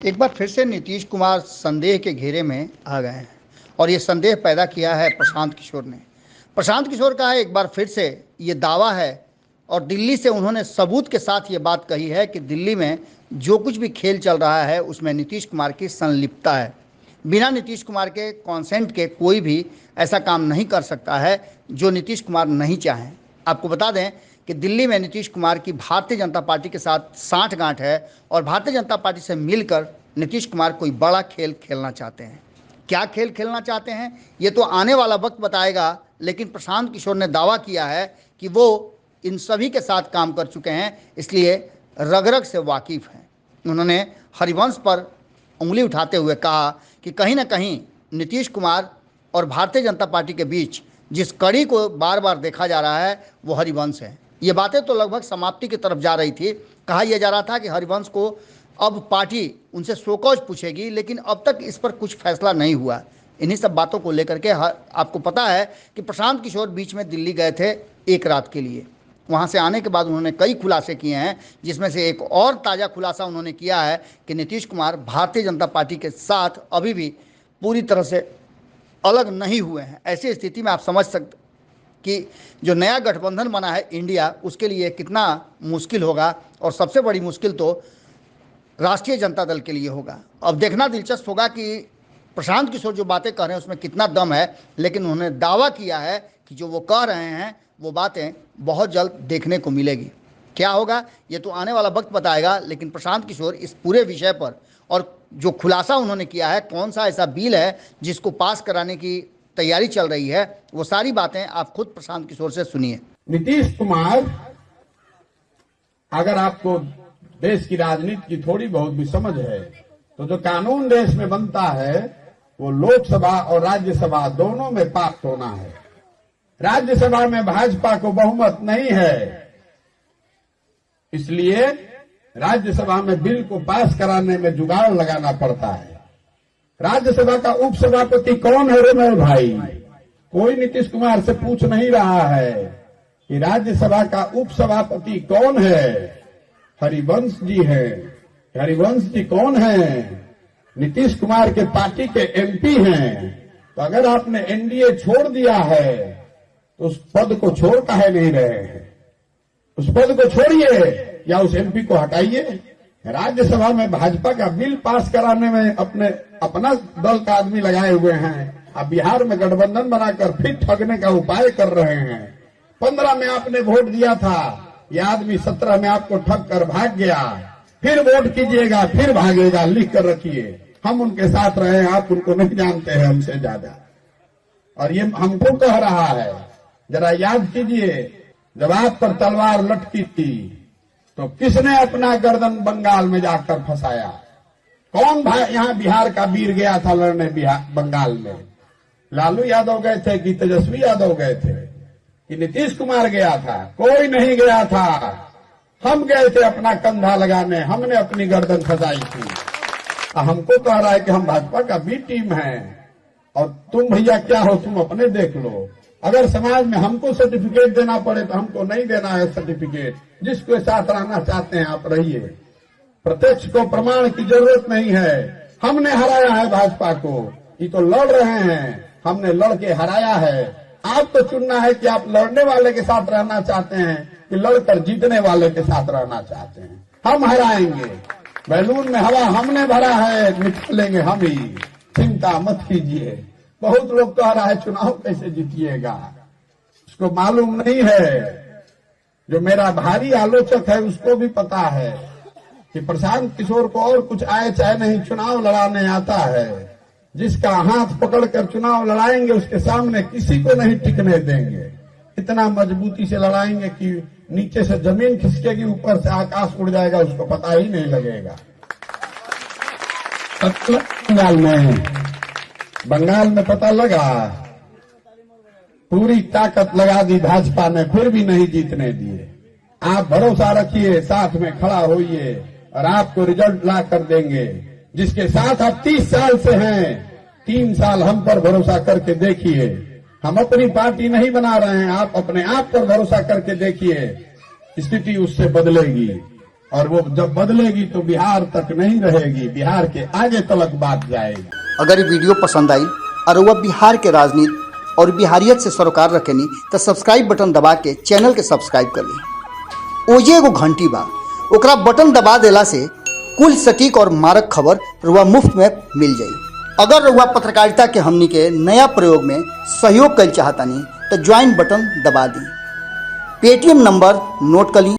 एक बार फिर से नीतीश कुमार संदेह के घेरे में आ गए हैं और ये संदेह पैदा किया है प्रशांत किशोर ने। प्रशांत किशोर का एक बार फिर से ये दावा है और दिल्ली से उन्होंने सबूत के साथ ये बात कही है कि दिल्ली में जो कुछ भी खेल चल रहा है उसमें नीतीश कुमार की संलिप्तता है। बिना नीतीश कुमार के कॉन्सेंट के कोई भी ऐसा काम नहीं कर सकता है जो नीतीश कुमार नहीं चाहें। आपको बता दें कि दिल्ली में नीतीश कुमार की भारतीय जनता पार्टी के साथ साठगांठ है और भारतीय जनता पार्टी से मिलकर नीतीश कुमार कोई बड़ा खेल खेलना चाहते हैं। क्या खेल खेलना चाहते हैं ये तो आने वाला वक्त बताएगा, लेकिन प्रशांत किशोर ने दावा किया है कि वो इन सभी के साथ काम कर चुके हैं, इसलिए रग रग से वाकिफ़ हैं। उन्होंने हरिवंश पर उंगली उठाते हुए कहा कि कहीं ना कहीं नीतीश कुमार और भारतीय जनता पार्टी के बीच जिस कड़ी को बार बार देखा जा रहा है वो हरिवंश है। ये बातें तो लगभग समाप्ति की तरफ जा रही थी। कहा यह जा रहा था कि हरिवंश को अब पार्टी उनसे शोकॉज पूछेगी, लेकिन अब तक इस पर कुछ फैसला नहीं हुआ। इन्हीं सब बातों को लेकर के आपको पता है कि प्रशांत किशोर बीच में दिल्ली गए थे एक रात के लिए। वहाँ से आने के बाद उन्होंने कई खुलासे किए हैं, जिसमें से एक और ताज़ा खुलासा उन्होंने किया है कि नीतीश कुमार भारतीय जनता पार्टी के साथ अभी भी पूरी तरह से अलग नहीं हुए हैं। ऐसी स्थिति में आप समझ सकते कि जो नया गठबंधन बना है इंडिया, उसके लिए कितना मुश्किल होगा और सबसे बड़ी मुश्किल तो राष्ट्रीय जनता दल के लिए होगा। अब देखना दिलचस्प होगा कि प्रशांत किशोर जो बातें कह रहे हैं उसमें कितना दम है, लेकिन उन्होंने दावा किया है कि जो वो कह रहे हैं वो बातें बहुत जल्द देखने को मिलेगी। क्या होगा ये तो आने वाला वक्त बताएगा, लेकिन प्रशांत किशोर इस पूरे विषय पर और जो खुलासा उन्होंने किया है, कौन सा ऐसा बिल है जिसको पास कराने की तैयारी चल रही है, वो सारी बातें आप खुद प्रशांत किशोर से सुनिए। नीतीश कुमार, अगर आपको देश की राजनीति की थोड़ी बहुत भी समझ है तो जो कानून देश में बनता है वो लोकसभा और राज्यसभा दोनों में पास होना है। राज्यसभा में भाजपा को बहुमत नहीं है, इसलिए राज्यसभा में बिल को पास कराने में जुगाड़ लगाना पड़ता है। राज्यसभा का उपसभापति कौन है रे मेरे भाई? कोई नीतीश कुमार से पूछ नहीं रहा है कि राज्यसभा का उपसभापति कौन है। हरिवंश जी है। हरिवंश जी कौन है? नीतीश कुमार के पार्टी के एमपी हैं। तो अगर आपने एनडीए छोड़ दिया है तो उस पद को छोड़ काहे नहीं रहे हैं? उस पद को छोड़िए या उस एमपी को हटाइए। राज्यसभा में भाजपा का बिल पास कराने में अपना दल का आदमी लगाए हुए हैं। अब बिहार में गठबंधन बनाकर फिर ठगने का उपाय कर रहे हैं। 15 में आपने वोट दिया था, ये आदमी 17 में आपको ठग कर भाग गया। फिर वोट कीजिएगा, फिर भागेगा। लिख कर रखिए, हम उनके साथ रहे, आप उनको नहीं जानते हैं हमसे ज्यादा। और ये हमको कह रहा है, जरा याद कीजिए, जब आप पर तलवार लटकी थी तो किसने अपना गर्दन बंगाल में जाकर फंसाया? कौन भाई यहाँ बिहार का वीर गया था लड़ने बंगाल में? लालू यादव गए थे कि तेजस्वी यादव गए थे कि नीतीश कुमार गया था? कोई नहीं गया था। हम गए थे अपना कंधा लगाने, हमने अपनी गर्दन फंसाई थी। हमको कह रहा है कि हम भाजपा का बी टीम है और तुम भैया क्या हो, तुम अपने देख लो। अगर समाज में हमको सर्टिफिकेट देना पड़े तो हमको नहीं देना है सर्टिफिकेट। जिसके साथ रहना चाहते हैं आप रहिए। प्रत्यक्ष को प्रमाण की जरूरत नहीं है। हमने हराया है भाजपा को, ये तो लड़ रहे हैं, हमने लड़ के हराया है। आपको चुनना है कि आप लड़ने वाले के साथ रहना चाहते हैं कि लड़कर जीतने वाले के साथ रहना चाहते हैं। हम हराएंगे। बैलून में हवा हमने भरा है, निकालेंगे हम ही, चिंता मत कीजिए। बहुत लोग कह रहा है चुनाव कैसे जीतिएगा, उसको मालूम नहीं है। जो मेरा भारी आलोचक है उसको भी पता है कि प्रशांत किशोर को और कुछ आए चाहे नहीं, चुनाव लड़ाने आता है। जिसका हाथ पकड़कर चुनाव लड़ाएंगे उसके सामने किसी को नहीं टिकने देंगे। इतना मजबूती से लड़ाएंगे कि नीचे से जमीन खिसकेगी, ऊपर से आकाश उड़ जाएगा, उसको पता ही नहीं लगेगा। बंगाल में पता लगा, पूरी ताकत लगा दी भाजपा ने, फिर भी नहीं जीतने दिए। आप भरोसा रखिए, साथ में खड़ा होइए और आपको रिजल्ट ला कर देंगे। जिसके साथ आप 30 साल से हैं, 3 साल हम पर भरोसा करके देखिए। हम अपनी पार्टी नहीं बना रहे हैं, आप अपने आप पर भरोसा करके देखिए, स्थिति उससे बदलेगी। और वो जब बदलेगी तो बिहार तक नहीं रहेगी, बिहार के आगे तलक बात जाएगी। अगर ये वीडियो पसंद आई और वह बिहार के राजनीति और बिहारियत से सरोकार रखेनी तो सब्सक्राइब बटन दबा के चैनल के सब्सक्राइब कर ली। ओजे एगो घंटी बा, ओकरा बटन दबा देला से कुल सटीक और मारक खबर रुआ मुफ्त में मिल जाई। अगर रुआ पत्रकारिता के हमनी के नया प्रयोग में सहयोग कर चाहतानी तो ज्वाइन बटन दबा दी। पेटीएम नंबर नोट कर ली।